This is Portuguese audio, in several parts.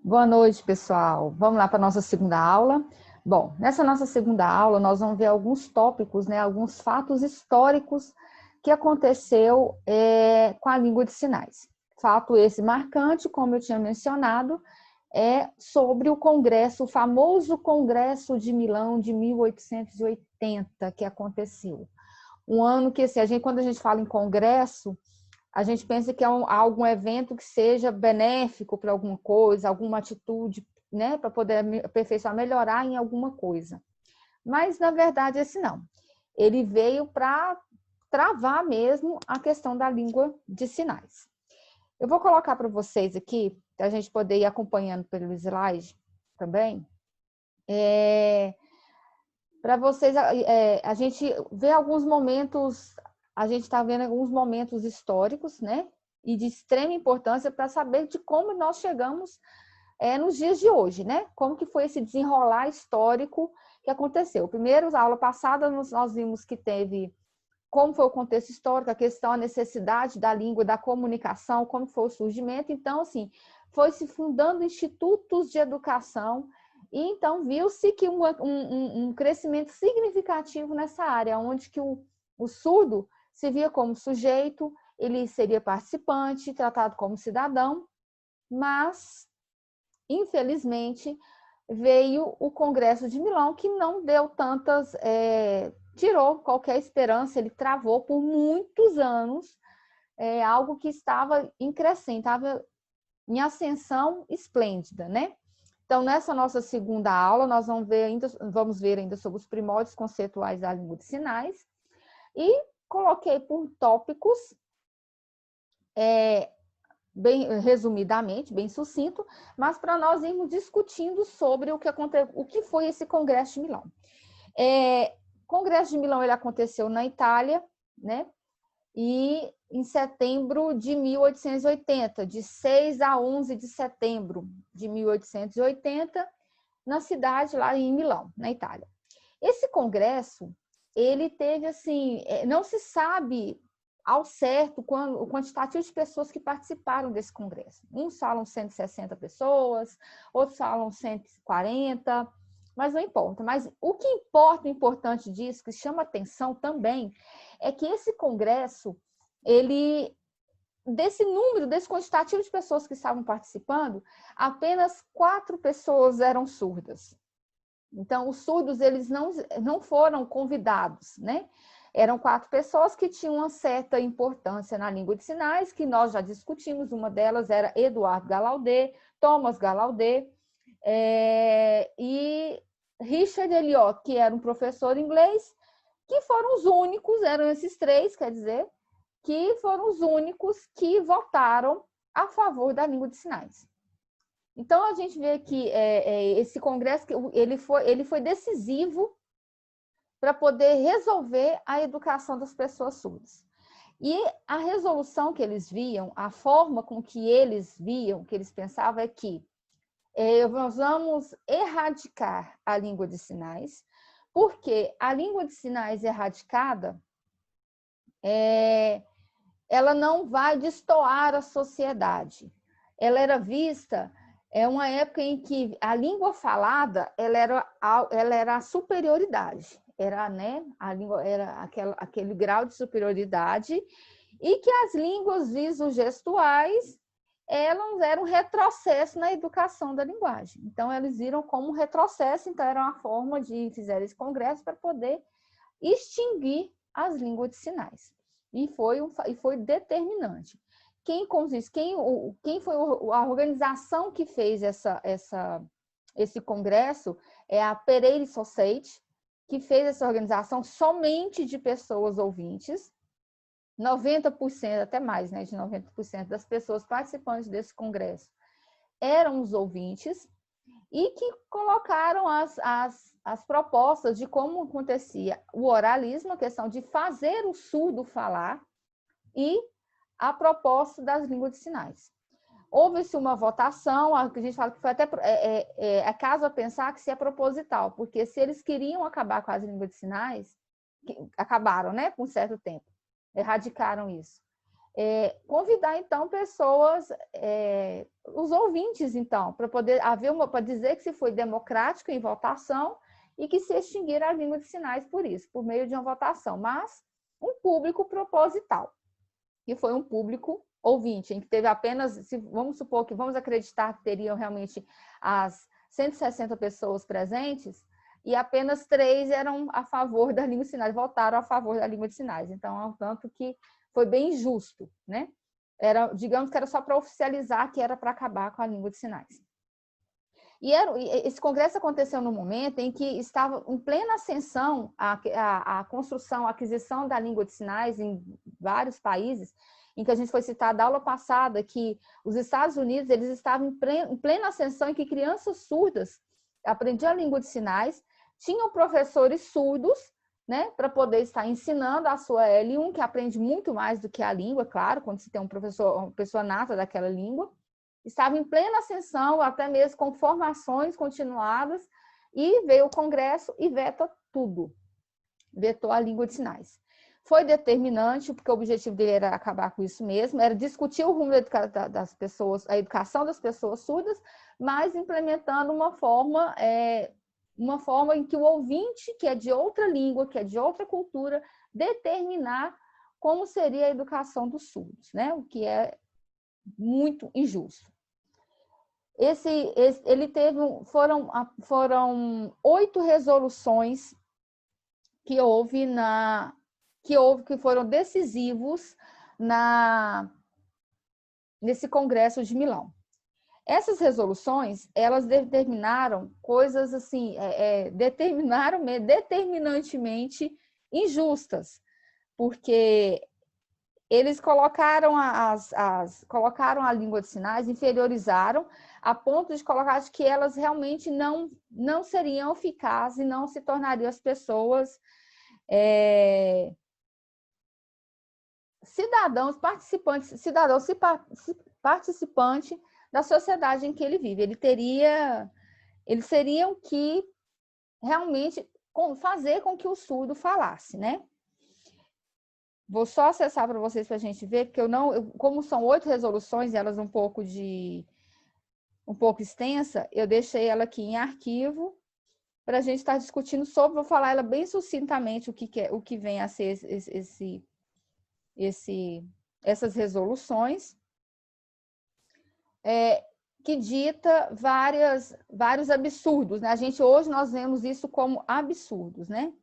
Boa noite, pessoal. Vamos lá para a nossa segunda aula. Bom, nessa nossa segunda aula, nós vamos ver alguns tópicos, né, alguns fatos históricos que aconteceu com a língua de sinais. Fato esse marcante, como eu tinha mencionado, é sobre o Congresso, o famoso Congresso de Milão de 1880, que aconteceu. Um ano que, assim, quando a gente fala em congresso, a gente pensa que é algum evento que seja benéfico para alguma coisa, alguma atitude, né, para poder aperfeiçoar, melhorar em alguma coisa. Mas, na verdade, esse não. Ele veio para travar mesmo a questão da língua de sinais. Eu vou colocar para vocês aqui, para a gente poder ir acompanhando pelo slide também, para vocês, a gente vê alguns momentos, a gente está vendo alguns momentos históricos, né? E de extrema importância para saber de como nós chegamos nos dias de hoje, né? Como que foi esse desenrolar histórico que aconteceu. Primeiro, na aula passada, nós vimos que teve como foi o contexto histórico, a questão, a necessidade da língua, da comunicação, como foi o surgimento. Então, assim, foi se fundando institutos de educação e então viu-se que um crescimento significativo nessa área, onde que o surdo se via como sujeito, ele seria participante, tratado como cidadão, mas, infelizmente, veio o Congresso de Milão, que não deu tantas... tirou qualquer esperança, ele travou por muitos anos algo que estava em crescente, estava em ascensão esplêndida, né? Então, nessa nossa segunda aula, nós vamos ver ainda sobre os primórdios conceituais da língua de sinais e coloquei por tópicos, bem resumidamente, bem sucinto, mas para nós irmos discutindo sobre o que foi esse Congresso de Milão. O Congresso de Milão ele aconteceu na Itália, né? E em setembro de 1880, de 6 a 11 de setembro de 1880, na cidade lá em Milão, na Itália. Esse congresso, ele teve assim, não se sabe ao certo o quantitativo de pessoas que participaram desse congresso. Uns falam 160 pessoas, outros falam 140, mas não importa. Mas o que importa, o importante disso, que chama atenção também, é que esse congresso, desse número, desse quantitativo de pessoas que estavam participando, apenas 4 pessoas eram surdas. Então, os surdos, eles não foram convidados, né? Eram 4 pessoas que tinham uma certa importância na língua de sinais, que nós já discutimos. Uma delas era Eduardo Gallaudet, Thomas Gallaudet, e Richard Elliot, que era um professor inglês, que foram os únicos, eram esses 3, quer dizer, que foram os únicos que votaram a favor da língua de sinais. Então, a gente vê que esse congresso ele foi decisivo para poder resolver a educação das pessoas surdas. E a resolução que eles viam, a forma com que eles viam, que eles pensavam é que nós vamos erradicar a língua de sinais, porque a língua de sinais erradicada, ela não vai destoar a sociedade. Ela era vista... uma época em que a língua falada ela era a superioridade, né? A língua era aquele grau de superioridade, e que as línguas visogestuais elas eram um retrocesso na educação da linguagem. Então, eles viram como um retrocesso, então era uma forma de fizer esse congresso para poder extinguir as línguas de sinais. E foi determinante. Quem foi a organização que fez esse congresso é a Pereira Society, que fez essa organização somente de pessoas ouvintes. 90%, até mais, né, de 90% das pessoas participantes desse congresso eram os ouvintes, e que colocaram as propostas de como acontecia o oralismo, a questão de fazer o surdo falar, e a proposta das línguas de sinais. Houve-se uma votação, a gente fala que foi até caso a pensar que se é proposital, porque se eles queriam acabar com as línguas de sinais, acabaram, né, por um certo tempo, erradicaram isso. convidar, então, pessoas, os ouvintes, então, para poder para dizer que se foi democrático em votação e que se extinguir a língua de sinais por isso, por meio de uma votação, mas um público proposital, que foi um público ouvinte, em que teve apenas, vamos supor que vamos acreditar que teriam realmente as 160 pessoas presentes, e apenas 3 eram a favor da língua de sinais, votaram a favor da língua de sinais. Então, é um tanto que foi bem injusto, né? Digamos que era só para oficializar que era para acabar com a língua de sinais. E esse congresso aconteceu no momento em que estava em plena ascensão a construção, a aquisição da língua de sinais em vários países, em que a gente foi citar da aula passada que os Estados Unidos eles estavam em plena ascensão em que crianças surdas aprendiam a língua de sinais, tinham professores surdos, né, para poder estar ensinando a sua L1, que aprende muito mais do que a língua, claro, quando se tem um professor, uma pessoa nata daquela língua. Estava em plena ascensão, até mesmo com formações continuadas, e veio o Congresso e veta tudo. Vetou a língua de sinais. Foi determinante, porque o objetivo dele era acabar com isso mesmo, era discutir o rumo das pessoas, a educação das pessoas surdas, mas implementando uma forma em que o ouvinte, que é de outra língua, que é de outra cultura, determinar como seria a educação dos surdos, né? O que é muito injusto. Ele teve, foram 8 resoluções que foram decisivos nesse Congresso de Milão. Essas resoluções, elas determinaram coisas assim, determinaram determinantemente injustas, porque eles colocaram colocaram a língua de sinais, inferiorizaram, a ponto de colocar que elas realmente não seriam eficazes e não se tornariam as pessoas cidadãos participantes da sociedade em que ele vive. Eles seriam que realmente fazer com que o surdo falasse, né? Vou só acessar para vocês para a gente ver, porque como são 8 resoluções, elas um pouco extensa, eu deixei ela aqui em arquivo para a gente estar discutindo sobre, vou falar ela bem sucintamente o que vem a ser essas resoluções, que dita vários absurdos, né? Hoje nós vemos isso como absurdos, né?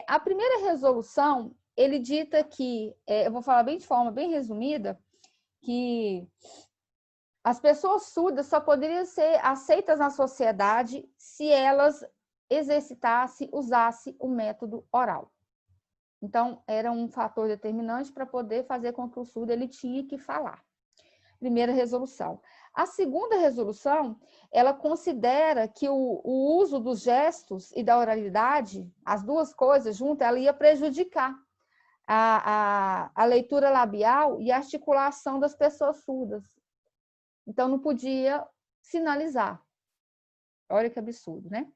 A primeira resolução, ele dita que, eu vou falar bem de forma bem resumida, que as pessoas surdas só poderiam ser aceitas na sociedade se elas usassem o método oral. Então, era um fator determinante para poder fazer com que o surdo ele tinha que falar. Primeira resolução. A segunda resolução, ela considera que o uso dos gestos e da oralidade, as duas coisas juntas, ela ia prejudicar a leitura labial e a articulação das pessoas surdas. Então, não podia sinalizar. Olha que absurdo, né?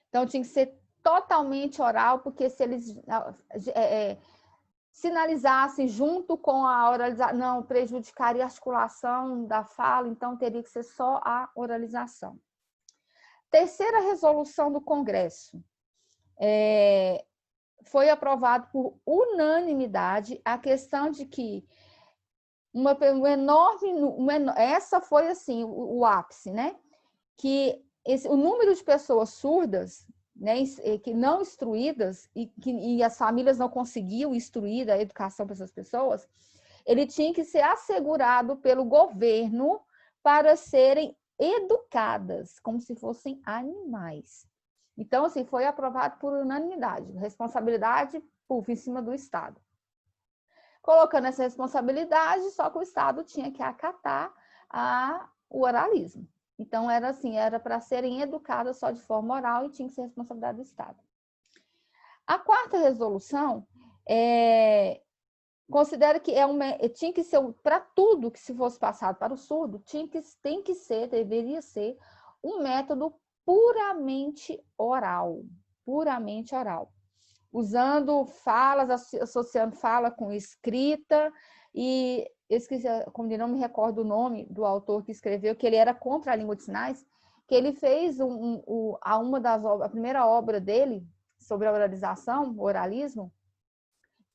Então, tinha que ser totalmente oral, porque se eles sinalizassem junto com a oralização, não, prejudicaria a articulação da fala, então teria que ser só a oralização. Terceira resolução do Congresso. Foi aprovado por unanimidade a questão de que essa foi assim o ápice, né? Que o número de pessoas surdas, né, que não instruídas e as famílias não conseguiam instruir a educação para essas pessoas, ele tinha que ser assegurado pelo governo para serem educadas como se fossem animais. Então, assim, foi aprovado por unanimidade, responsabilidade em cima do Estado. Colocando essa responsabilidade, só que o Estado tinha que acatar o oralismo. Então, era para serem educadas só de forma oral e tinha que ser responsabilidade do Estado. A quarta resolução considera que tinha que ser, para tudo que se fosse passado para o surdo, deveria ser um método puramente oral. Puramente oral. usando falas, associando fala com escrita, e eu esqueci, como não me recordo o nome do autor que escreveu, que ele era contra a língua de sinais, que ele fez a primeira obra dele sobre a oralização, o oralismo,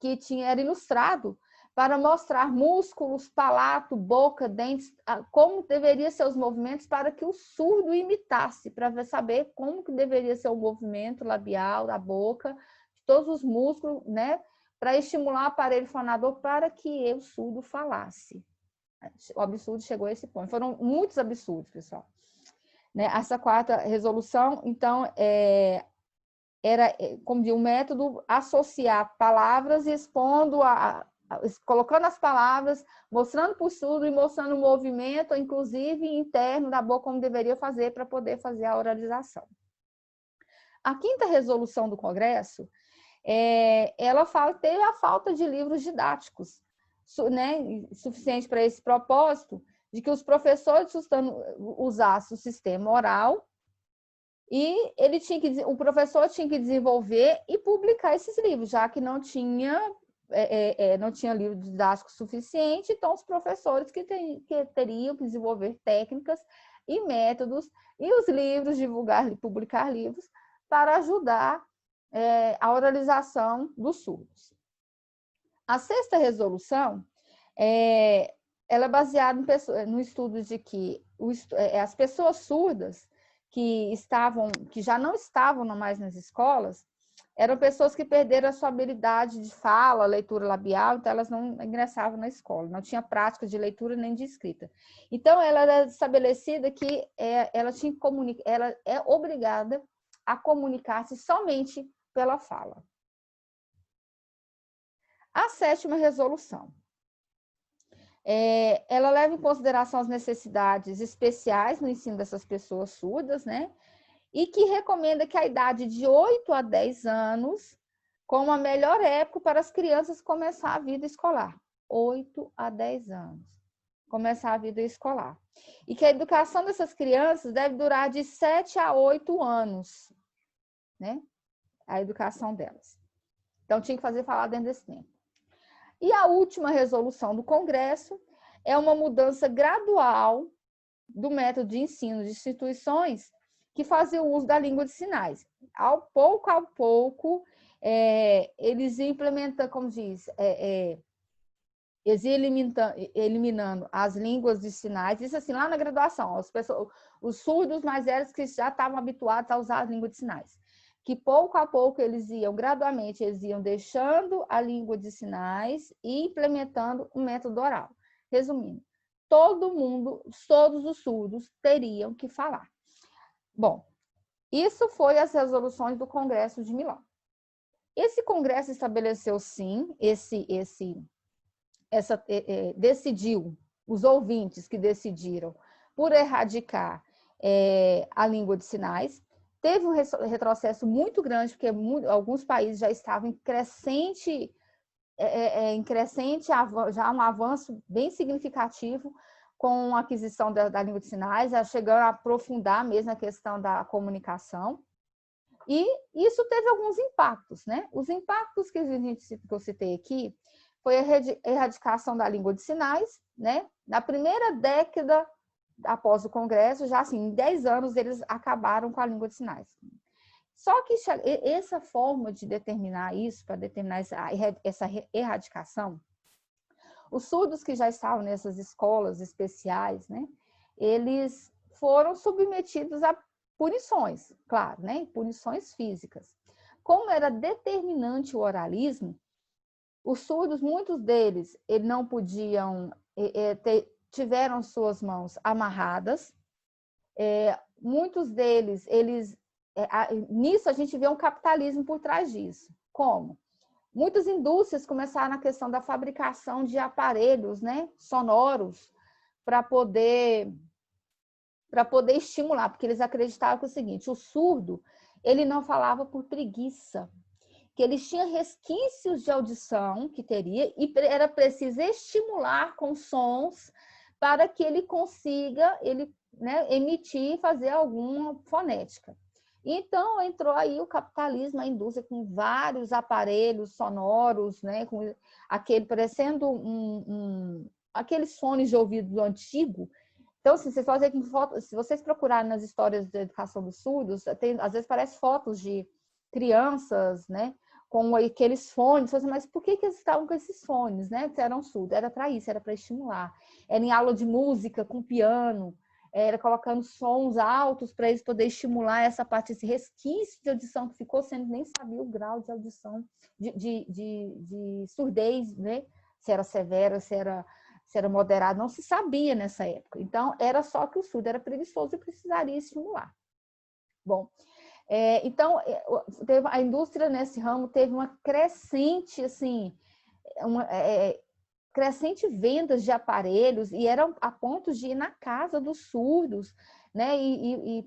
que era ilustrado para mostrar músculos, palato, boca, dentes, como deveria ser os movimentos para que o surdo imitasse, para saber como que deveria ser o movimento labial da boca, todos os músculos, né, para estimular o aparelho fonador para que o surdo falasse. O absurdo chegou a esse ponto. Foram muitos absurdos, pessoal. Né? Essa quarta resolução, então, era, como diz, um método associar palavras e expondo, colocando as palavras, mostrando para o surdo e mostrando o movimento, inclusive interno da boca, como deveria fazer para poder fazer a oralização. A quinta resolução do Congresso, ela teve a falta de livros didáticos, né, suficiente para esse propósito, de que os professores usassem o sistema oral e o professor tinha que desenvolver e publicar esses livros, já que não tinha livro didático suficiente, então os professores que teriam que desenvolver técnicas e métodos e os livros, divulgar e publicar livros para ajudar a oralização dos surdos. A sexta resolução ela é baseada no estudo de que as pessoas surdas que já não estavam mais nas escolas eram pessoas que perderam a sua habilidade de fala, leitura labial, então elas não ingressavam na escola, não tinha prática de leitura nem de escrita. Então, ela era estabelecida que ela é obrigada a comunicar-se somente pela fala. A sétima resolução. Ela leva em consideração as necessidades especiais no ensino dessas pessoas surdas, né? E que recomenda que a idade de 8 a 10 anos, como a melhor época para as crianças começar a vida escolar. 8 a 10 anos, começar a vida escolar. E que a educação dessas crianças deve durar de 7 a 8 anos, né? A educação delas. Então, tinha que falar dentro desse tempo. E a última resolução do Congresso é uma mudança gradual do método de ensino de instituições que faziam uso da língua de sinais. Ao pouco, eles implementam, como diz, eles iam eliminando as línguas de sinais, isso assim, lá na graduação, os surdos mais velhos que já estavam habituados a usar a língua de sinais. Que pouco a pouco gradualmente, eles iam deixando a língua de sinais e implementando o método oral. Resumindo, todos os surdos teriam que falar. Bom, isso foi as resoluções do Congresso de Milão. Esse Congresso estabeleceu, sim, decidiu, os ouvintes que decidiram por erradicar a língua de sinais. Teve um retrocesso muito grande, porque alguns países já estavam em crescente, já um avanço bem significativo com a aquisição da língua de sinais, chegando a aprofundar mesmo a questão da comunicação. E isso teve alguns impactos, né? Os impactos que eu citei aqui foi a erradicação da língua de sinais, né? Na primeira década após o Congresso, já assim, em 10 anos eles acabaram com a língua de sinais. Só que essa forma de determinar isso, para determinar essa erradicação, os surdos que já estavam nessas escolas especiais, né, eles foram submetidos a punições, claro, né, punições físicas. Como era determinante o oralismo, os surdos, muitos deles, eles não podiam tiveram suas mãos amarradas. Muitos deles, nisso a gente vê um capitalismo por trás disso. Como? Muitas indústrias começaram na questão da fabricação de aparelhos, né, sonoros para poder estimular, porque eles acreditavam que é o seguinte, o surdo, ele não falava por preguiça, que eles tinham resquícios de audição que teria e era preciso estimular com sons para que ele consiga emitir e fazer alguma fonética. Então, entrou aí o capitalismo, a indústria, com vários aparelhos sonoros, né? Com aquele, parecendo aqueles fones de ouvido antigo. Então, assim, vocês podem ver que se vocês procurarem nas histórias da educação dos surdos, às vezes parece fotos de crianças, né? Com aqueles fones, mas por que eles estavam com esses fones, né? Se eram surdos, era para isso, era para estimular. Era em aula de música, com piano, era colocando sons altos para eles poderem estimular essa parte, esse resquício de audição que ficou, sendo nem sabia o grau de audição, de surdez, né? Se era severa, se era moderado, não se sabia nessa época. Então, era só que o surdo era preguiçoso e precisaria estimular. Bom, então, a indústria nesse ramo teve uma crescente, assim, crescente vendas de aparelhos, e eram a ponto de ir na casa dos surdos, né, e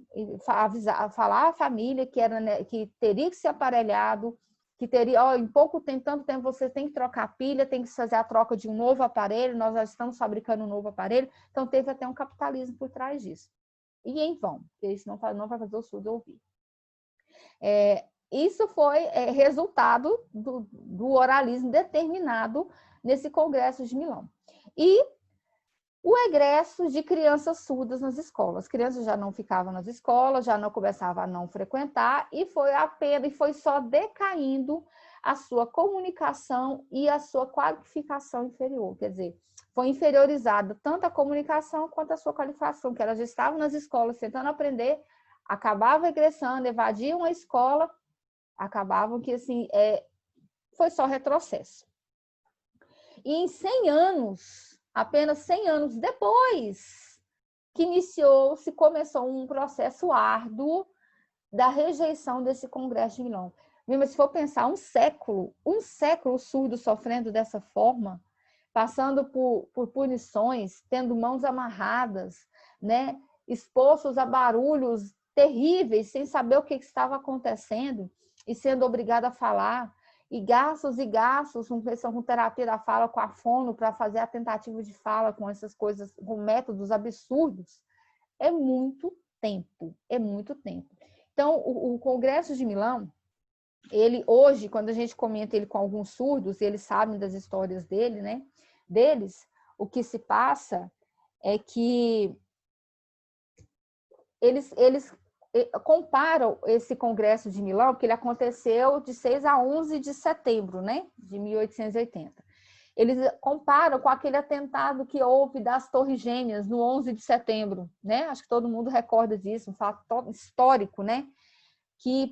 falar à família que, né, que teria que ser aparelhado, que teria, em pouco tempo, tanto tempo, você tem que trocar a pilha, tem que fazer a troca de um novo aparelho, nós já estamos fabricando um novo aparelho, então teve até um capitalismo por trás disso. E em vão, porque isso não vai fazer o surdo ouvir. Isso foi resultado do oralismo determinado nesse Congresso de Milão. E o egresso de crianças surdas nas escolas. As crianças já não ficavam nas escolas, já não começavam a não frequentar, e foi só decaindo a sua comunicação e a sua qualificação inferior. Quer dizer, foi inferiorizada tanto a comunicação quanto a sua qualificação, que elas já estavam nas escolas tentando aprender, acabavam egressando, evadiam a escola, acabavam que, assim, foi só retrocesso. E em 100 anos, apenas 100 anos depois que começou um processo árduo da rejeição desse Congresso de Milão. Mas se for pensar um século o surdo sofrendo dessa forma, passando por punições, tendo mãos amarradas, né? Expostos a barulhos terríveis, sem saber o que estava acontecendo e sendo obrigado a falar, e gastos com terapia da fala, com a fono, para fazer a tentativa de fala com essas coisas, com métodos absurdos, é muito tempo, é muito tempo. Então, o Congresso de Milão, ele hoje, quando a gente comenta ele com alguns surdos, eles sabem das histórias dele, né? Deles, o que se passa é que eles comparam esse Congresso de Milão, porque ele aconteceu de 6 a 11 de setembro, né, de 1880. Eles comparam com aquele atentado que houve das Torres Gêmeas no 11 de setembro, né? Acho que todo mundo recorda disso, um fato histórico, né?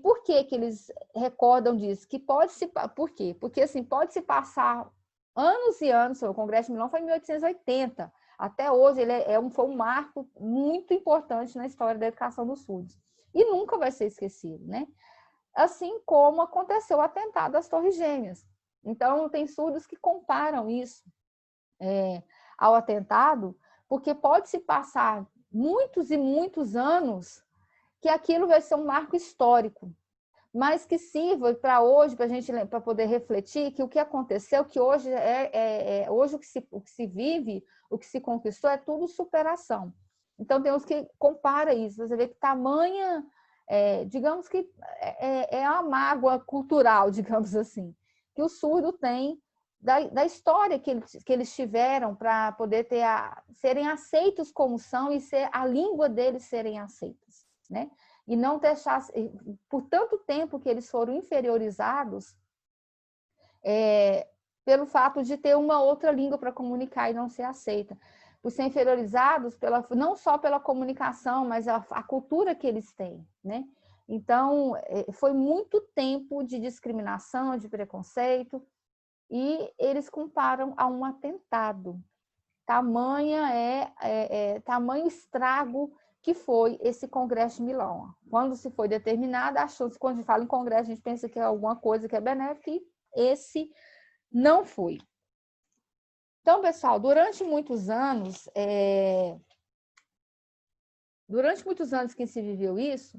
Por que eles recordam disso? Por quê? Porque assim, pode se passar anos e anos, o Congresso de Milão foi em 1880, até hoje ele foi um marco muito importante na história da educação dos surdos. E nunca vai ser esquecido, né? Assim como aconteceu o atentado às Torres Gêmeas. Então, tem surdos que comparam isso ao atentado, porque pode se passar muitos e muitos anos que aquilo vai ser um marco histórico, mas que sirva para hoje, para a gente poder refletir que o que aconteceu, que hoje hoje o que se vive, o que se conquistou é tudo superação. Então temos que comparar isso, você vê que tamanha, digamos que é uma mágoa cultural, digamos assim, que o surdo tem da história que eles tiveram para poder serem aceitos como são e ser a língua deles serem aceitas, né? E não deixar, por tanto tempo que eles foram inferiorizados, pelo fato de ter uma outra língua para comunicar e não ser aceita. Por ser inferiorizados não só pela comunicação, mas a cultura que eles têm, né? Então, foi muito tempo de discriminação, de preconceito, e eles comparam a um atentado. Tamanho estrago que foi esse Congresso de Milão. Quando se foi determinada, a chance, quando a gente fala em Congresso, a gente pensa que é alguma coisa que é benéfica, e esse não foi. Então, pessoal, durante muitos anos que se viveu isso,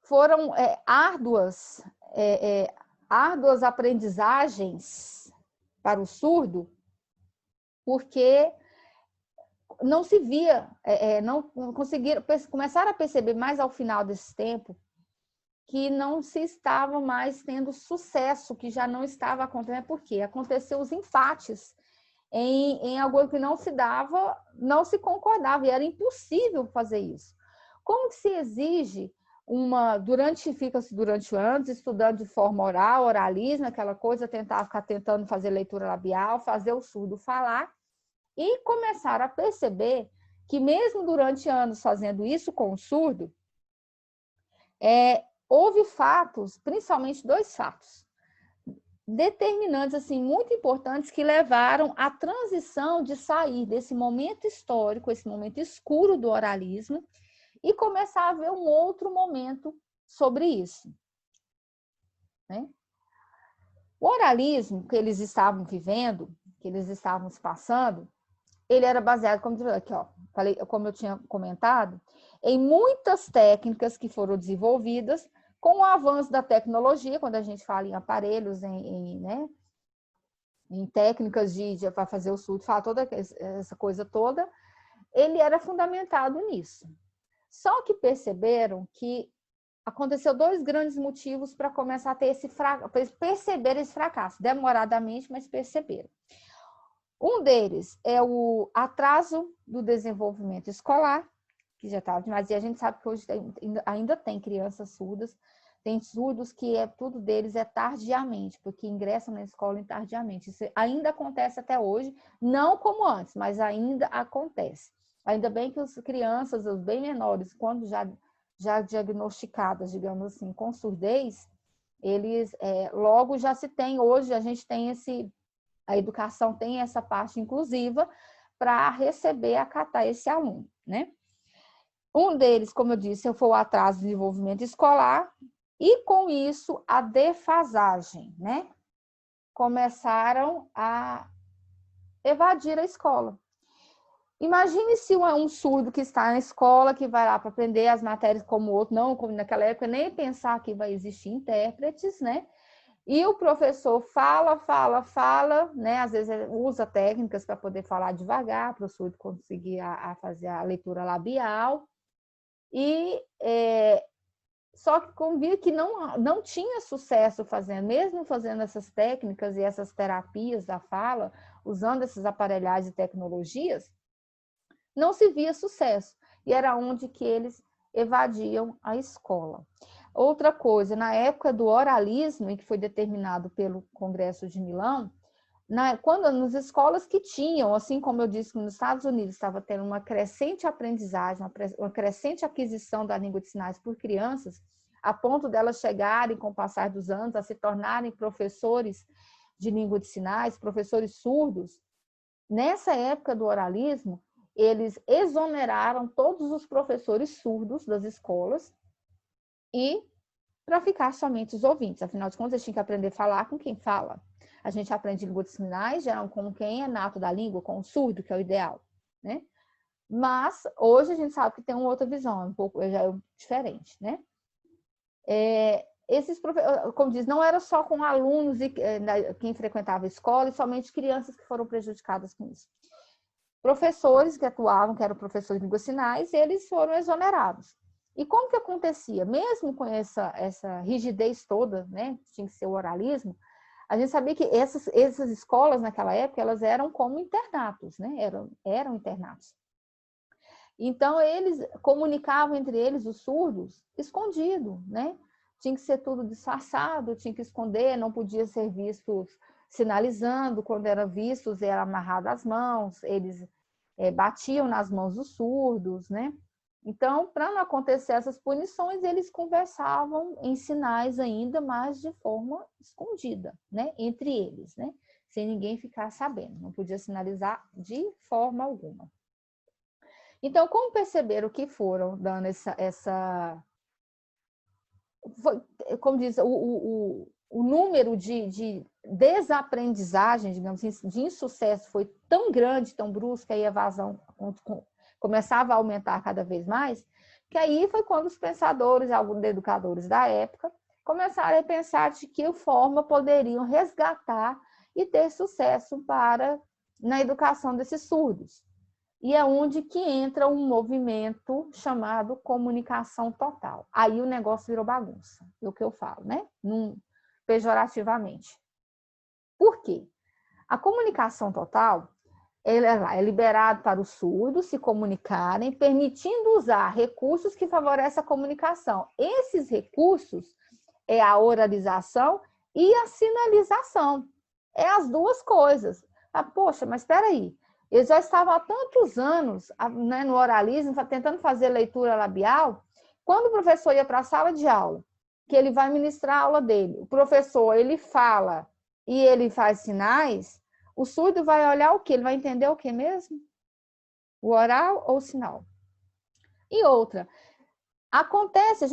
foram árduas aprendizagens para o surdo, porque não se via, não conseguiram, começaram a perceber mais ao final desse tempo que não se estava mais tendo sucesso, que já não estava acontecendo. Por quê? Aconteceu os empates em algo que não se dava, não se concordava, e era impossível fazer isso. Como que se exige fica-se durante anos estudando de forma oral, oralismo, aquela coisa, ficar tentando fazer leitura labial, fazer o surdo falar, e começar a perceber que mesmo durante anos fazendo isso com o surdo, houve fatos, principalmente 2 fatos, determinantes, assim, muito importantes, que levaram à transição de sair desse momento histórico, esse momento escuro do oralismo, e começar a ver um outro momento sobre isso, né? O oralismo que eles estavam vivendo, que eles estavam se passando, ele era baseado, como eu tinha comentado, em muitas técnicas que foram desenvolvidas com o avanço da tecnologia, quando a gente fala em aparelhos, em técnicas para fazer o surdo, fala toda essa coisa toda, ele era fundamentado nisso. Só que perceberam que aconteceu 2 grandes motivos para começar a ter perceber esse fracasso, demoradamente, mas perceberam. Um deles é o atraso do desenvolvimento escolar, que já estava demais, e a gente sabe que hoje ainda tem crianças surdas, tem surdos que tudo deles é tardiamente, porque ingressam na escola tardiamente. Isso ainda acontece até hoje, não como antes, mas ainda acontece. Ainda bem que as crianças, os bem menores, quando já diagnosticadas, digamos assim, com surdez, eles logo já se tem, hoje a gente tem a educação tem essa parte inclusiva para receber, acatar esse aluno, né? Um deles, como eu disse, foi o atraso do desenvolvimento escolar, e com isso a defasagem, né? Começaram a evadir a escola. Imagine se um surdo que está na escola, que vai lá para aprender as matérias como o outro, não, como naquela época, nem pensar que vai existir intérpretes, né? E o professor fala, né? Às vezes usa técnicas para poder falar devagar, para o surdo conseguir fazer a leitura labial. E só que convia que não tinha sucesso fazendo, mesmo fazendo essas técnicas e essas terapias da fala, usando essas aparelhagens e tecnologias, não se via sucesso. E era onde que eles evadiam a escola. Outra coisa, na época do oralismo, em que foi determinado pelo Congresso de Milão, nas escolas que tinham, assim como eu disse que nos Estados Unidos estava tendo uma crescente aprendizagem, uma crescente aquisição da língua de sinais por crianças, a ponto delas chegarem, com o passar dos anos, a se tornarem professores de língua de sinais, professores surdos. Nessa época do oralismo, eles exoneraram todos os professores surdos das escolas e para ficar somente os ouvintes. Afinal de contas, eles tinham que aprender a falar com quem fala. A gente aprende língua de sinais, geral, com quem é nato da língua, com o surdo, que é o ideal, né? Mas hoje a gente sabe que tem uma outra visão, um pouco já diferente, né? Esses professores, como diz, não era só com alunos e quem frequentava a escola, e somente crianças que foram prejudicadas com isso. Professores que atuavam, que eram professores de língua de sinais, eles foram exonerados. E como que acontecia? Mesmo com essa rigidez toda, né? Tinha que ser o oralismo, a gente sabia que essas escolas, naquela época, elas eram como internatos, né? Eram internatos. Então, eles comunicavam entre eles, os surdos, escondido, né? Tinha que ser tudo disfarçado, tinha que esconder, não podia ser vistos sinalizando, quando eram vistos, era amarrado às mãos, eles batiam nas mãos dos surdos, né? Então, para não acontecer essas punições, eles conversavam em sinais ainda, mas de forma escondida, né? Entre eles, né? Sem ninguém ficar sabendo, não podia sinalizar de forma alguma. Então, como perceberam que foram dando como diz, o número de desaprendizagem, digamos assim, de insucesso foi tão grande, tão brusca, e a evasão começava a aumentar cada vez mais, que aí foi quando os pensadores, alguns educadores da época, começaram a pensar de que forma poderiam resgatar e ter sucesso na educação desses surdos. e é onde que entra um movimento chamado comunicação total. Aí o negócio virou bagunça, é o que eu falo, né? Pejorativamente. Por quê? A comunicação total ela é liberada para os surdos se comunicarem, permitindo usar recursos que favorecem a comunicação. Esses recursos é a oralização e a sinalização. É as duas coisas. Ah, poxa, mas espera aí. Eu já estava há tantos anos, né, no oralismo, tentando fazer leitura labial. Quando o professor ia para a sala de aula, que ele vai ministrar a aula dele, o professor ele fala e ele faz sinais, o surdo vai olhar o quê? Ele vai entender o quê mesmo? O oral ou o sinal? E outra, acontece,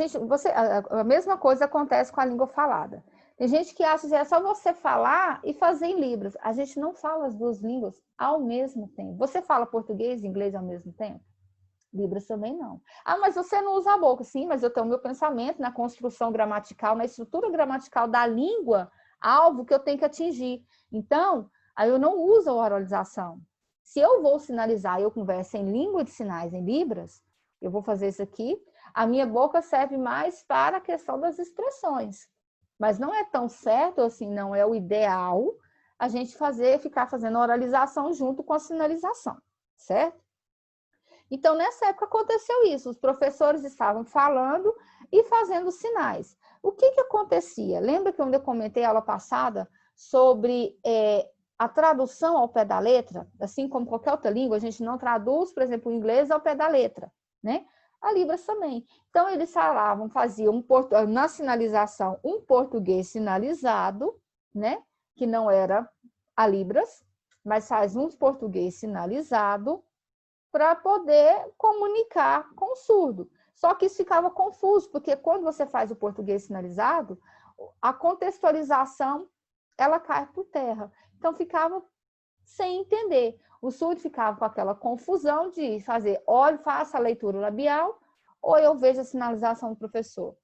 a mesma coisa acontece com a língua falada. Tem gente que acha que é só você falar e fazer em Libras. A gente não fala as duas línguas ao mesmo tempo. Você fala português e inglês ao mesmo tempo? Libras também não. Ah, mas você não usa a boca. Sim, mas eu tenho o meu pensamento na construção gramatical, na estrutura gramatical da língua, alvo que eu tenho que atingir. Então, aí eu não uso a oralização. Se eu vou sinalizar, eu converso em língua de sinais, em Libras, eu vou fazer isso aqui, a minha boca serve mais para a questão das expressões. Mas não é tão certo, assim, não é o ideal a gente ficar fazendo oralização junto com a sinalização, certo? Então, nessa época aconteceu isso, os professores estavam falando e fazendo sinais. O que acontecia? Lembra que eu comentei aula passada sobre a tradução ao pé da letra? Assim como qualquer outra língua, a gente não traduz, por exemplo, o inglês ao pé da letra, né? A Libras também. Então, eles faziam na sinalização um português sinalizado, né? Que não era a Libras, mas faz um português sinalizado para poder comunicar com o surdo. Só que isso ficava confuso, porque quando você faz o português sinalizado, a contextualização ela cai por terra. Então, ficava sem entender. O surdo ficava com aquela confusão de fazer, olha, faça a leitura labial, ou eu vejo a sinalização do professor.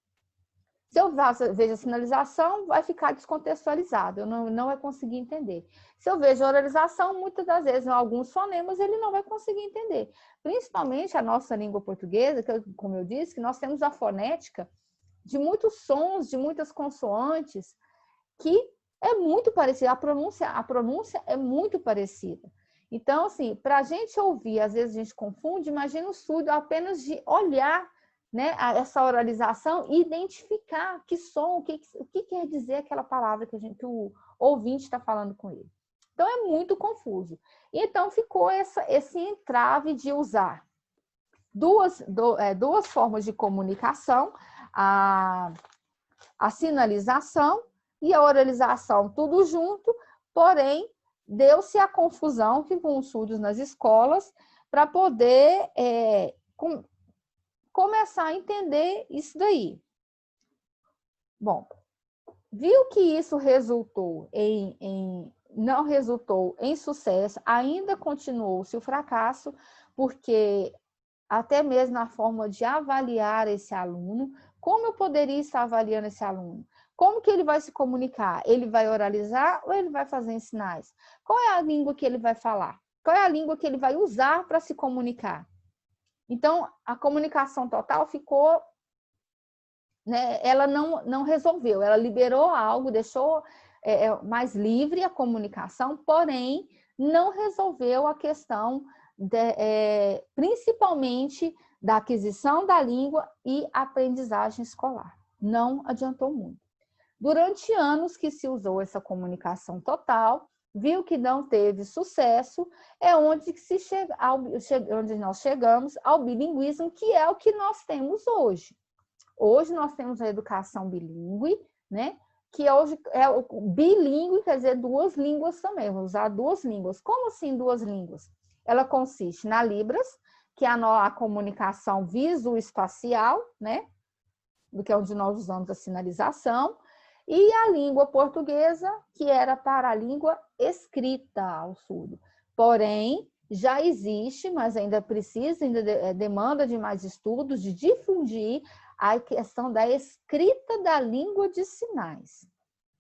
Se eu vejo a sinalização, vai ficar descontextualizado, eu não vai conseguir entender. Se eu vejo a oralização, muitas das vezes, em alguns fonemas, ele não vai conseguir entender. Principalmente a nossa língua portuguesa, que, como eu disse, que nós temos a fonética de muitos sons, de muitas consoantes, que é muito parecida, a pronúncia é muito parecida. Então, assim, para a gente ouvir, às vezes a gente confunde, imagina o surdo apenas de olhar, né, essa oralização e identificar que som, o que quer dizer aquela palavra que o ouvinte está falando com ele. Então, é muito confuso. Então, ficou esse entrave de usar duas formas de comunicação, a sinalização e a oralização, tudo junto, porém, deu-se a confusão que com os surdos nas escolas para poder começar a entender isso daí. Bom, viu que isso não resultou em sucesso, ainda continuou-se o fracasso, porque até mesmo na forma de avaliar esse aluno, como eu poderia estar avaliando esse aluno? Como que ele vai se comunicar? Ele vai oralizar ou ele vai fazer em sinais? Qual é a língua que ele vai falar? Qual é a língua que ele vai usar para se comunicar? Então, a comunicação total ficou, né, ela não resolveu, ela liberou algo, deixou mais livre a comunicação, porém, não resolveu a questão, principalmente, da aquisição da língua e aprendizagem escolar. Não adiantou muito. Durante anos que se usou essa comunicação total, viu que não teve sucesso, é onde nós chegamos ao bilinguismo, que é o que nós temos hoje. Hoje nós temos a educação bilíngue, né? Que hoje é o bilíngue, quer dizer duas línguas também, vou usar duas línguas. Como assim duas línguas? Ela consiste na Libras, que é a comunicação visoespacial, né? Do que é onde nós usamos a sinalização, e a língua portuguesa, que era para a língua escrita ao surdo. Porém, já existe, mas ainda precisa, ainda demanda de mais estudos, de difundir a questão da escrita da língua de sinais.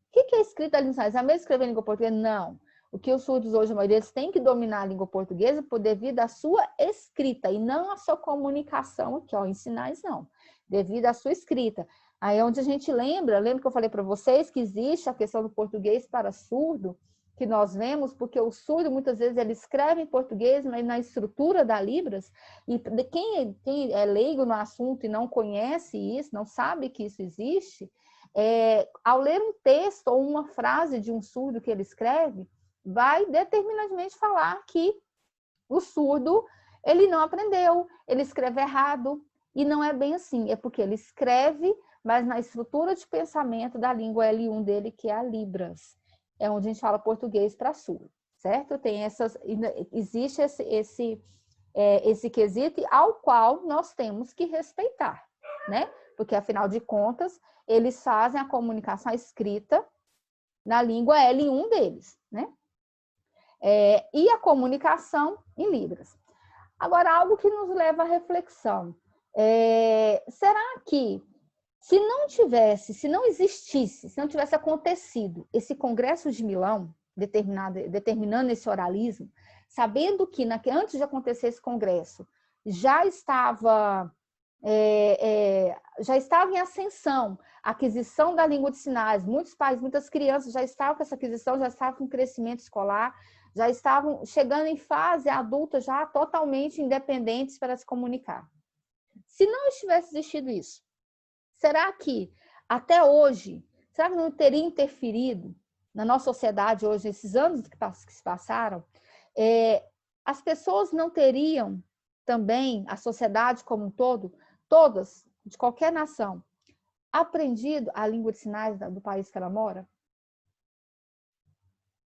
O que é escrita da língua de sinais? É mesmo escrever em língua portuguesa? Não. O que os surdos hoje, a maioria, eles têm que dominar a língua portuguesa devido à sua escrita e não à sua comunicação aqui, ó, em sinais não, devido à sua escrita. Aí é onde a gente lembra que eu falei para vocês que existe a questão do português para surdo, que nós vemos, porque o surdo, muitas vezes, ele escreve em português, mas na estrutura da Libras, e quem é leigo no assunto e não conhece isso, não sabe que isso existe, ao ler um texto ou uma frase de um surdo que ele escreve, vai determinadamente falar que o surdo, ele não aprendeu, ele escreve errado, e não é bem assim, é porque ele escreve, mas na estrutura de pensamento da língua L1 dele, que é a Libras. É onde a gente fala português para surdo, certo? Existe esse quesito ao qual nós temos que respeitar, né? Porque, afinal de contas, eles fazem a comunicação escrita na língua L1 deles, né? E a comunicação em Libras. Agora, algo que nos leva à reflexão. Será que se não tivesse acontecido esse Congresso de Milão, determinando esse oralismo, sabendo que antes de acontecer esse congresso, já estava em ascensão a aquisição da língua de sinais, muitos pais, muitas crianças já estavam com essa aquisição, já estavam com crescimento escolar, já estavam chegando em fase adulta, já totalmente independentes para se comunicar. Se não tivesse existido isso, será que até hoje, será que não teria interferido na nossa sociedade hoje, esses anos que se passaram, as pessoas não teriam também, a sociedade como um todo, todas, de qualquer nação, aprendido a língua de sinais do país que ela mora?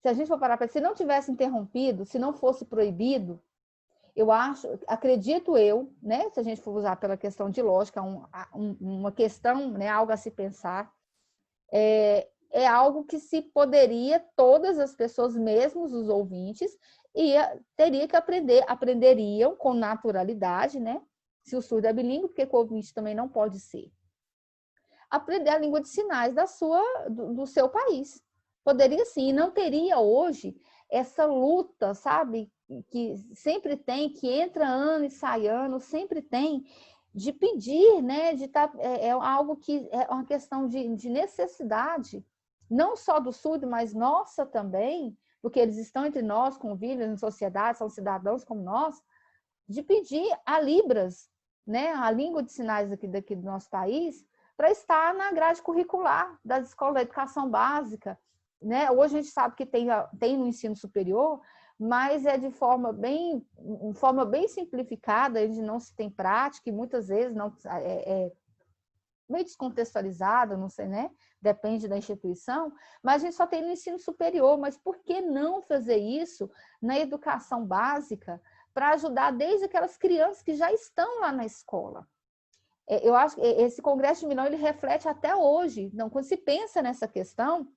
Se a gente for parar para, se não tivesse interrompido, se não fosse proibido, acredito eu, né, se a gente for usar pela questão de lógica, uma questão, né, algo a se pensar, é algo que se poderia, todas as pessoas, mesmo os ouvintes, teria que aprenderiam com naturalidade, né, se o surdo é bilíngue, porque o ouvinte também não pode ser, aprender a língua de sinais do seu país. Poderia sim, e não teria hoje essa luta, sabe, que sempre tem, que entra ano e sai ano, sempre tem, de pedir, né, algo que é uma questão de necessidade, não só do surdo, mas nossa também, porque eles estão entre nós, convivem em sociedade, são cidadãos como nós, de pedir a Libras, né, a língua de sinais daqui do nosso país, para estar na grade curricular das escolas da educação básica, né? Hoje a gente sabe que tem no ensino superior, mas é de forma bem simplificada, onde não se tem prática e muitas vezes não meio descontextualizada, não sei, né? Depende da instituição, mas a gente só tem no ensino superior. Mas por que não fazer isso na educação básica para ajudar desde aquelas crianças que já estão lá na escola? Eu acho que esse Congresso de Milão, ele reflete até hoje. Então, quando se pensa nessa questão,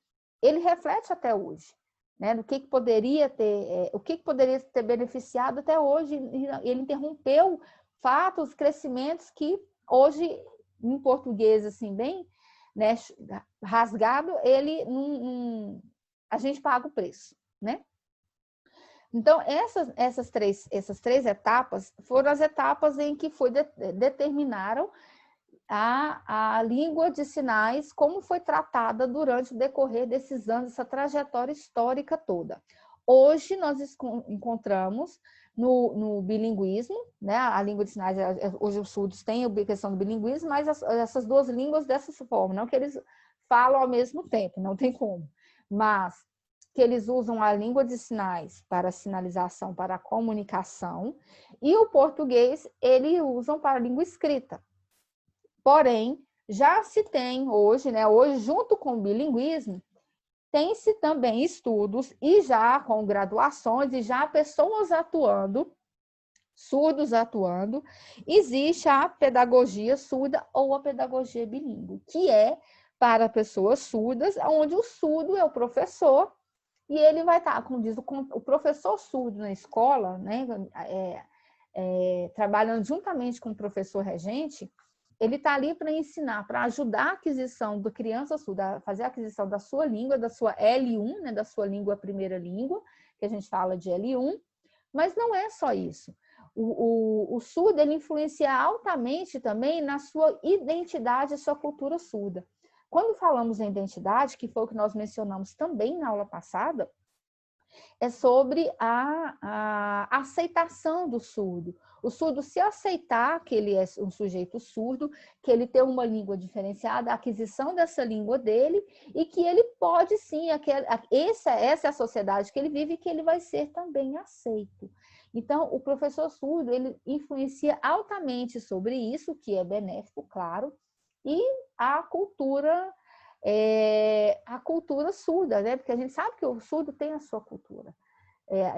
ele reflete até hoje, né? Do que poderia ter, o que poderia ter beneficiado até hoje. Ele interrompeu fatos, crescimentos que hoje, em português, assim, bem, né, rasgado, a gente paga o preço, né? Então, essas três etapas foram as etapas em que determinaram a língua de sinais, como foi tratada durante o decorrer desses anos, essa trajetória histórica toda. Hoje, nós encontramos no bilinguismo, né? A língua de sinais, hoje os surdos têm a questão do bilinguismo, mas essas duas línguas dessa forma, não que eles falam ao mesmo tempo, não tem como, mas que eles usam a língua de sinais para sinalização, para a comunicação, e o português, eles usam para a língua escrita. Porém, já se tem hoje, né? Hoje, junto com o bilinguismo, tem-se também estudos, e já com graduações, e já pessoas atuando, surdos atuando, existe a pedagogia surda ou a pedagogia bilíngue, que é para pessoas surdas, onde o surdo é o professor, e ele vai estar, como diz o professor surdo na escola, né, trabalhando juntamente com o professor regente, ele está ali para ensinar, para ajudar a aquisição da criança surda, a fazer a aquisição da sua língua, da sua L1, né, da sua língua, primeira língua, que a gente fala de L1, mas não é só isso. O surdo, ele influencia altamente também na sua identidade e sua cultura surda. Quando falamos em identidade, que foi o que nós mencionamos também na aula passada, é sobre a aceitação do surdo. O surdo se aceitar que ele é um sujeito surdo, que ele tem uma língua diferenciada, a aquisição dessa língua dele, e que ele pode sim, essa é a sociedade que ele vive, e que ele vai ser também aceito. Então, o professor surdo, ele influencia altamente sobre isso, que é benéfico, claro, e a cultura surda, né? Porque a gente sabe que o surdo tem a sua cultura.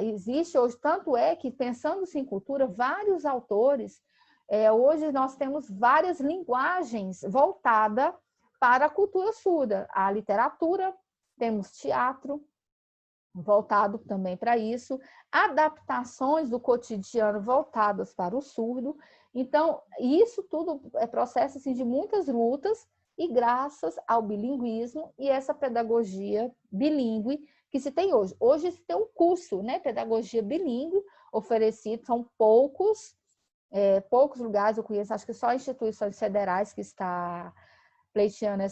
Existe hoje, tanto é que, pensando-se em cultura, vários autores, hoje nós temos várias linguagens voltadas para a cultura surda. A literatura, temos teatro voltado também para isso, adaptações do cotidiano voltadas para o surdo. Então, isso tudo é processo assim, de muitas lutas, e graças ao bilinguismo e essa pedagogia bilíngue que se tem hoje. Hoje se tem um curso, né, pedagogia bilíngue, oferecido, são poucos lugares, eu conheço, acho que só instituições federais que está pleiteando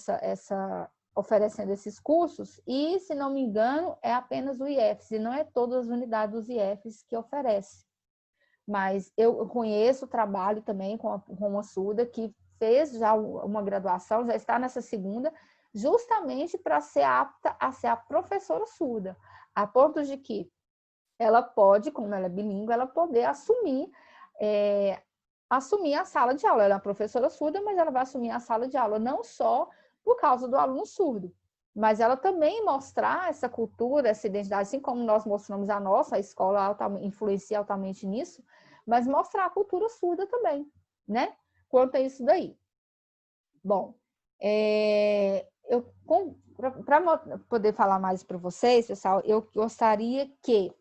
oferecendo esses cursos, e, se não me engano, é apenas o IEFES, e não é todas as unidades dos IEFES que oferece. Mas eu conheço o trabalho também com uma surda que fez já uma graduação, já está nessa segunda, justamente para ser apta a ser a professora surda, a ponto de que ela pode, como ela é bilíngue, ela poder assumir a sala de aula. Ela é uma professora surda, mas ela vai assumir a sala de aula, não só por causa do aluno surdo, mas ela também mostrar essa cultura, essa identidade, assim como nós mostramos a nossa, a escola influencia altamente nisso, mas mostrar a cultura surda também, né? Quanto a isso daí. Bom, para poder falar mais para vocês, pessoal, eu gostaria que,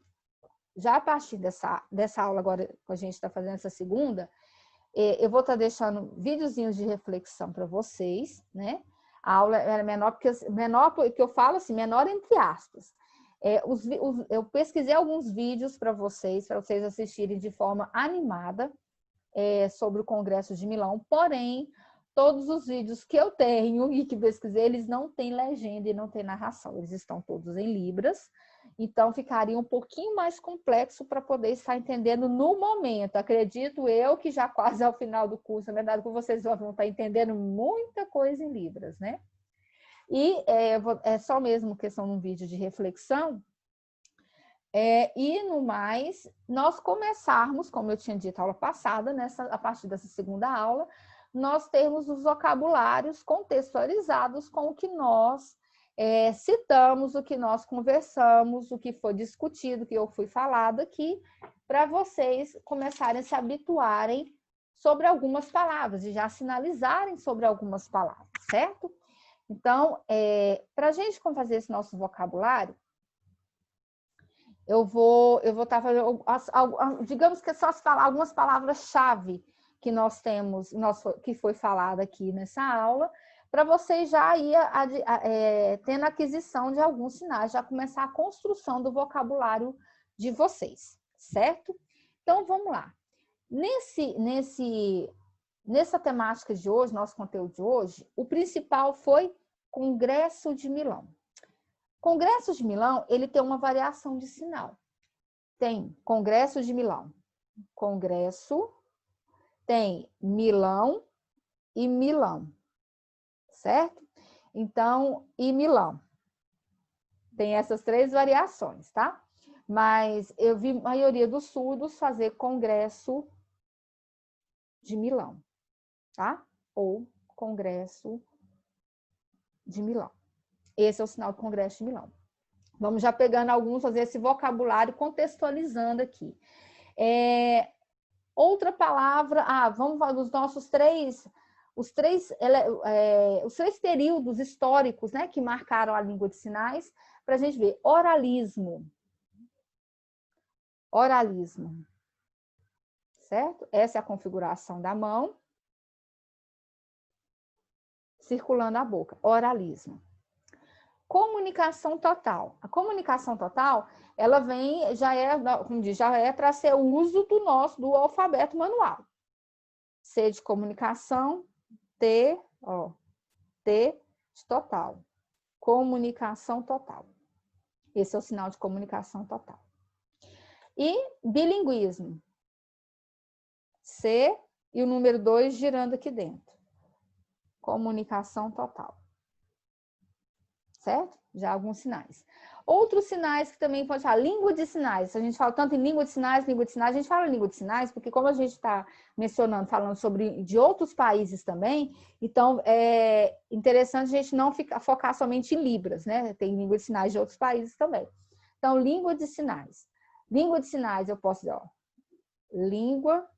já a partir dessa aula agora que a gente está fazendo essa segunda, eu vou estar deixando videozinhos de reflexão para vocês, né? A aula era menor, porque eu falo assim, menor entre aspas. Eu pesquisei alguns vídeos para vocês assistirem de forma animada sobre o Congresso de Milão, porém, todos os vídeos que eu tenho e que pesquisei, eles não têm legenda e não têm narração, eles estão todos em Libras, então ficaria um pouquinho mais complexo para poder estar entendendo no momento. Acredito eu que já quase ao final do curso, na verdade, vocês vão estar entendendo muita coisa em Libras, né? E é só mesmo questão de um vídeo de reflexão. E no mais, nós começarmos, como eu tinha dito na aula passada, a partir dessa segunda aula, nós temos os vocabulários contextualizados com o que nós citamos, o que nós conversamos, o que foi discutido, o que eu fui falado aqui, para vocês começarem a se habituarem sobre algumas palavras e já sinalizarem sobre algumas palavras, certo? Então, para a gente fazer esse nosso vocabulário, eu vou estar fazendo, digamos que só falar algumas palavras-chave que nós temos, que foi falada aqui nessa aula, para vocês já ir tendo aquisição de alguns sinais, já começar a construção do vocabulário de vocês, certo? Então, vamos lá. Nessa temática de hoje, nosso conteúdo de hoje, o principal foi Congresso de Milão. Congresso de Milão, ele tem uma variação de sinal. Tem Congresso de Milão. Congresso, tem Milão e Milão. Certo? Então, e Milão. Tem essas três variações, tá? Mas eu vi a maioria dos surdos fazer Congresso de Milão, tá? Ou Congresso de Milão. Esse é o sinal do Congresso de Milão. Vamos já pegando alguns, fazer esse vocabulário, contextualizando aqui. Outra palavra, vamos falar dos nossos os três períodos históricos, né, que marcaram a língua de sinais, para a gente ver. Oralismo. Oralismo. Certo? Essa é a configuração da mão, circulando a boca. Oralismo. comunicação total. A comunicação total, ela vem, já é, como diz, já é para ser o uso do alfabeto manual. C de comunicação, T, ó, T de total. Comunicação total. Esse é o sinal de comunicação total. E bilinguismo. C e o número 2 girando aqui dentro. Comunicação total. Certo? Já alguns sinais. Outros sinais que também pode falar, língua de sinais. A gente fala tanto em língua de sinais, a gente fala língua de sinais, porque como a gente está mencionando, falando sobre de outros países também, então é interessante a gente não focar somente em Libras, né? Tem língua de sinais de outros países também. Então, língua de sinais. Língua de sinais, eu posso dizer, ó, língua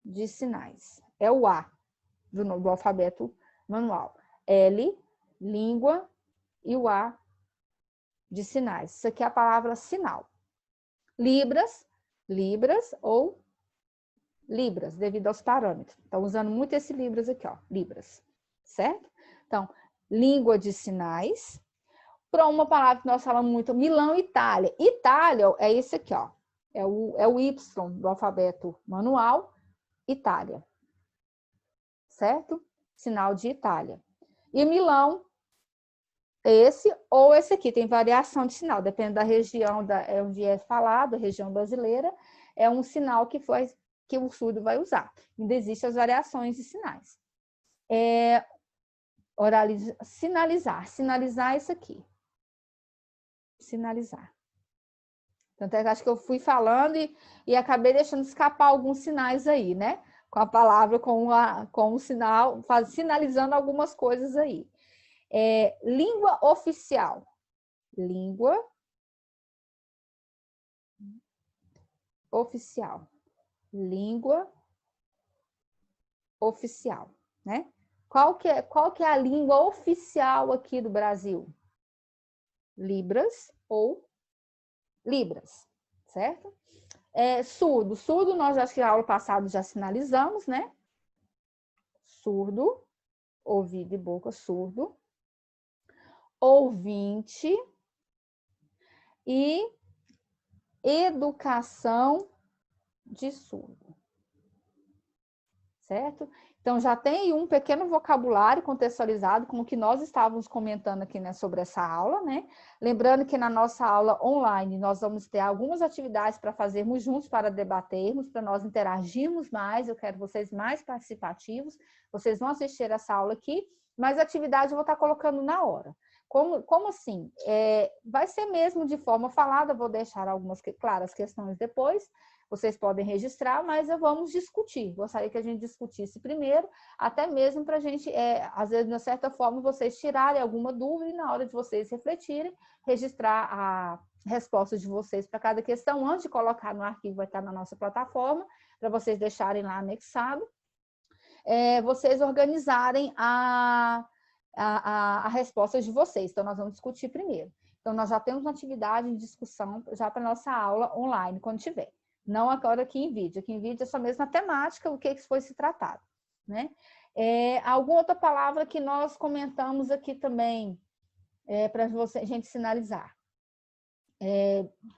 de sinais. É o A do alfabeto manual. L, língua, e o A de sinais. Isso aqui é a palavra sinal. Libras ou libras, devido aos parâmetros. Estão usando muito esse libras aqui, ó, libras, certo? Então, língua de sinais. Para uma palavra que nós falamos muito, Milão, Itália. Itália é esse aqui, ó. É o Y do alfabeto manual, Itália. Certo? Sinal de Itália. E Milão, esse ou esse aqui, tem variação de sinal, depende da região onde é falado, a região brasileira, é um sinal que o surdo vai usar. Ainda existem as variações de sinais. Sinalizar. Sinalizar é isso aqui. Sinalizar. Tanto é que acho que eu fui falando e acabei deixando escapar alguns sinais aí, né? Com a palavra, com o sinal, sinalizando algumas coisas aí. Língua oficial. Língua oficial. Língua oficial, né? Qual que é a língua oficial aqui do Brasil? Libras ou Libras, certo? Surdo. Surdo, nós acho que na aula passada já sinalizamos, né? Surdo, ouvido e boca, surdo. Ouvinte e educação de surdo. Certo? Então, já tem um pequeno vocabulário contextualizado com o que nós estávamos comentando aqui, né, sobre essa aula, né? Lembrando que na nossa aula online, nós vamos ter algumas atividades para fazermos juntos, para debatermos, para nós interagirmos mais. Eu quero vocês mais participativos. Vocês vão assistir essa aula aqui, mas a atividade eu vou estar colocando na hora. Como assim? Vai ser mesmo de forma falada, vou deixar algumas claras questões depois. Vocês podem registrar, mas vamos discutir. Gostaria que a gente discutisse primeiro, até mesmo para a gente, às vezes, de certa forma, vocês tirarem alguma dúvida e na hora de vocês refletirem, registrar a resposta de vocês para cada questão, antes de colocar no arquivo, vai estar na nossa plataforma, para vocês deixarem lá anexado. Vocês organizarem a resposta de vocês. Então, nós vamos discutir primeiro. Então, nós já temos uma atividade de discussão já para a nossa aula online, quando tiver. Não agora aqui em vídeo. Aqui em vídeo é só mesmo a temática, o que foi se tratado, né? Alguma outra palavra que nós comentamos aqui também, para a gente sinalizar.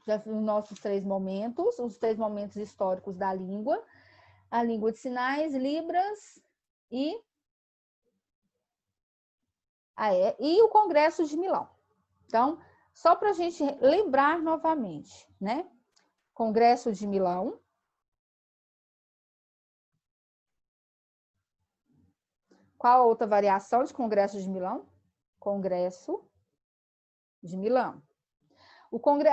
Já os nossos 3 momentos, os 3 momentos históricos da língua, a língua de sinais, Libras e o Congresso de Milão. Então, só para a gente lembrar novamente, né? Congresso de Milão. Qual a outra variação de Congresso de Milão? Congresso de Milão.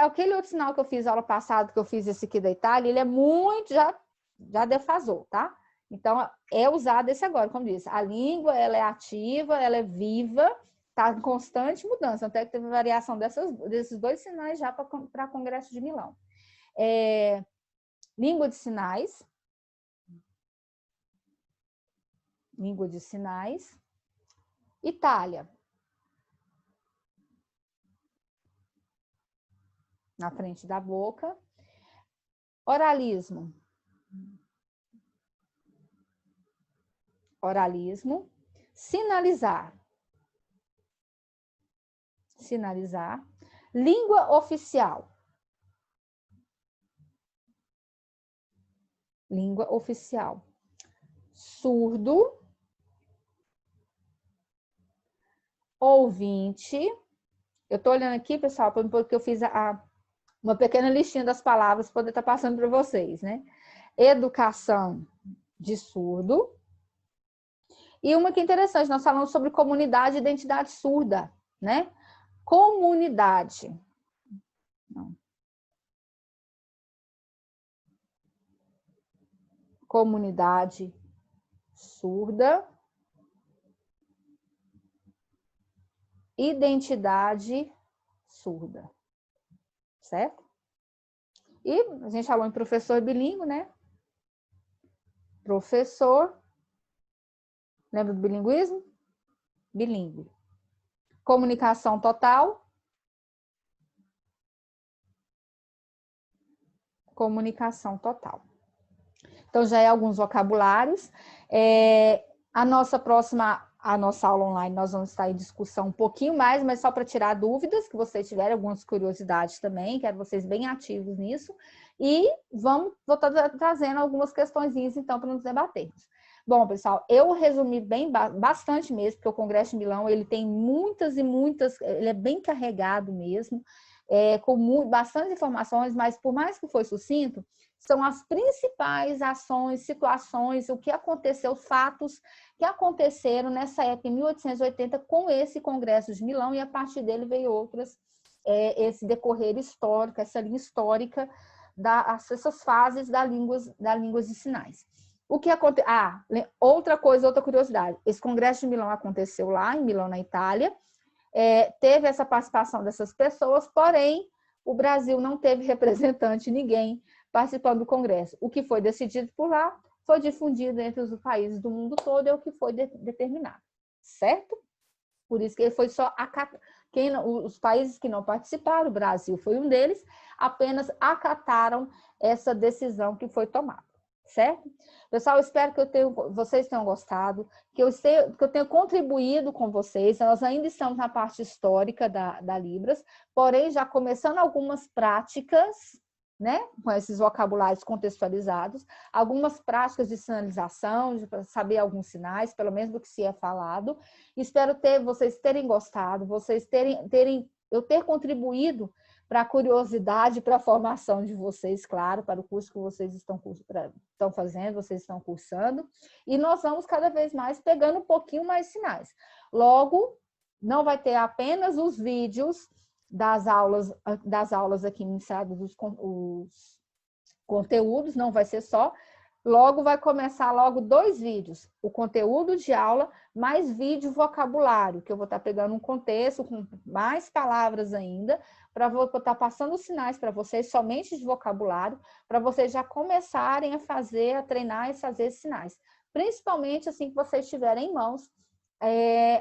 Aquele outro sinal que eu fiz aula passada, que eu fiz esse aqui da Itália, ele é muito, já defasou, tá? Então, é usado esse agora, como disse. A língua, ela é ativa, ela é viva, está em constante mudança. Até que teve variação desses 2 sinais já para Congresso de Milão. Língua de sinais. Língua de sinais. Itália. Na frente da boca. Oralismo. Oralismo. Sinalizar. sinalizar. Língua oficial. Língua oficial. Surdo. Ouvinte. Eu estou olhando aqui, pessoal, porque eu fiz uma pequena listinha das palavras para poder estar passando para vocês, né? Educação de surdo. E uma que é interessante, nós falamos sobre comunidade e identidade surda, né? Comunidade. Não. Comunidade surda. Identidade surda. Certo? E a gente falou em professor bilíngue, né? Professor. Lembra do bilinguismo? Bilíngue. Comunicação total. Comunicação total. Então, já é alguns vocabulários. A nossa aula online, nós vamos estar em discussão um pouquinho mais, mas só para tirar dúvidas, que vocês tiverem algumas curiosidades também, quero vocês bem ativos nisso. E vou estar trazendo algumas questõezinhas, então, para nos debatermos. Bom, pessoal, eu resumi bastante mesmo, porque o Congresso de Milão, ele tem muitas e muitas, ele é bem carregado mesmo, com bastante informações, mas por mais que foi sucinto, são as principais ações, situações, o que aconteceu, os fatos que aconteceram nessa época, em 1880, com esse Congresso de Milão, e a partir dele veio outras, esse decorrer histórico, essa linha histórica, essas fases das línguas de sinais. O que aconteceu? Outra curiosidade. Esse Congresso de Milão aconteceu lá, em Milão, na Itália. Teve essa participação dessas pessoas, porém, o Brasil não teve representante, ninguém participando do Congresso. O que foi decidido por lá foi difundido entre os países do mundo todo, é o que foi determinado, certo? Por isso que ele foi só os países que não participaram, o Brasil foi um deles, apenas acataram essa decisão que foi tomada, certo? Pessoal, espero que vocês tenham gostado, que eu tenha contribuído com vocês. Nós ainda estamos na parte histórica da Libras, porém já começando algumas práticas, né, com esses vocabulários contextualizados, algumas práticas de sinalização, para saber alguns sinais, pelo menos do que se é falado. Espero vocês terem gostado, eu ter contribuído para a curiosidade, para a formação de vocês, claro, para o curso que vocês estão fazendo, vocês estão cursando, e nós vamos cada vez mais pegando um pouquinho mais sinais. Logo, não vai ter apenas os vídeos das aulas aqui ministradas, os conteúdos, não vai ser só. Logo vai começar 2 vídeos, o conteúdo de aula, mais vídeo vocabulário, que eu vou estar pegando um contexto com mais palavras ainda, para estar passando os sinais para vocês, somente de vocabulário, para vocês já começarem a treinar e fazer esses sinais. Principalmente assim que vocês tiverem em mãos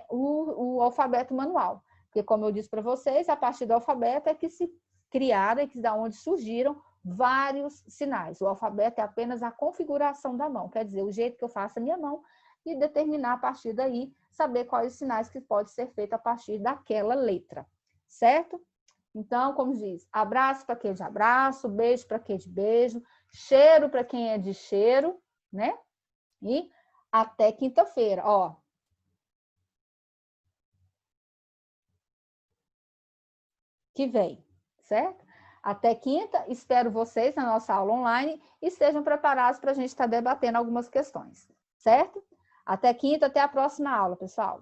o alfabeto manual. Porque, como eu disse para vocês, a partir do alfabeto é que se criaram, da onde surgiram vários sinais. O alfabeto é apenas a configuração da mão, quer dizer, o jeito que eu faço a minha mão e determinar a partir daí, saber quais os sinais que pode ser feito a partir daquela letra, certo? Então, como diz, abraço para quem é de abraço, beijo para quem é de beijo, cheiro para quem é de cheiro, né? E até quinta-feira, ó. Que vem, certo? Até quinta, espero vocês na nossa aula online e estejam preparados para a gente estar debatendo algumas questões, certo? Até quinta, até a próxima aula, pessoal.